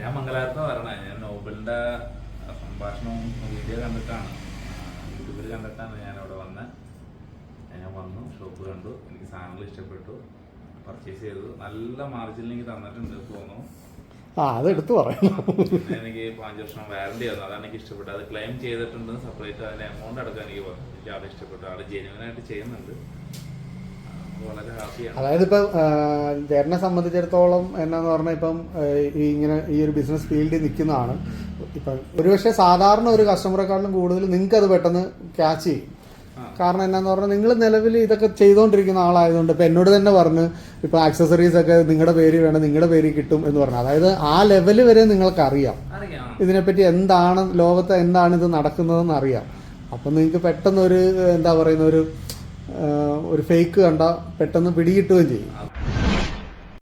ഞാൻ മംഗലാപുരത്ത് വരണേ. ഞാൻ നോബലിന്റെ സംഭാഷണം വീഡിയോ കണ്ടിട്ടാണ്, യൂട്യൂബിൽ കണ്ടിട്ടാണ് ഞാൻ അവിടെ വന്നത്. ഞാൻ വന്നു, ഷോപ്പ് കണ്ടു, എനിക്ക് സാധനങ്ങൾ ഇഷ്ടപ്പെട്ടു, പർച്ചേസ് ചെയ്തു. നല്ല മാർജിനിൽ എനിക്ക് തന്നിട്ടുണ്ട് തോന്നുന്നു. അത് എടുത്തു പറയാം. എനിക്ക് 5 വർഷം വാറണ്ടി ആയിരുന്നു, അതാണ് എനിക്ക് ഇഷ്ടപ്പെട്ടത്. അത് ക്ലെയിം ചെയ്തിട്ടുണ്ട്, സെപ്പറേറ്റ് അതിന്റെ എമൗണ്ട് അടക്കം എനിക്ക് ആളെ ഇഷ്ടപ്പെട്ടു. ആള് ജെന്യുവനായിട്ട് ചെയ്യുന്നുണ്ട്, വളരെ ഹാപ്പിയാണ്. അതായത് ഇപ്പം ചേട്ടനെ സംബന്ധിച്ചിടത്തോളം എന്നാന്ന് പറഞ്ഞാൽ ഇപ്പം ഇങ്ങനെ ഈ ഒരു ബിസിനസ് ഫീൽഡിൽ നിൽക്കുന്നതാണ്. ഇപ്പം ഒരുപക്ഷെ സാധാരണ ഒരു കസ്റ്റമറെക്കാളും കൂടുതൽ നിങ്ങൾക്ക് അത് പെട്ടെന്ന് ക്യാച്ച് ചെയ്യും. കാരണം എന്നാന്ന് പറഞ്ഞാൽ നിങ്ങൾ നിലവിൽ ഇതൊക്കെ ചെയ്തുകൊണ്ടിരിക്കുന്ന ആളായതുകൊണ്ട് ഇപ്പം എന്നോട് തന്നെ പറഞ്ഞ് ഇപ്പം ആക്സസറീസ് ഒക്കെ നിങ്ങളുടെ പേര് വേണം, നിങ്ങളുടെ പേര് കിട്ടും എന്ന് പറഞ്ഞു. അതായത് ആ ലെവൽ വരെ നിങ്ങൾക്കറിയാം ഇതിനെപ്പറ്റി, എന്താണ് ലോകത്ത് എന്താണ് ഇത് നടക്കുന്നതെന്ന് അറിയാം. അപ്പം നിങ്ങൾക്ക് പെട്ടെന്ന് ഒരു എന്താ പറയുന്ന ഒരു ഫേക്ക് കണ്ടാൽ പെട്ടെന്ന് പിടികിട്ടുകയും ചെയ്യും.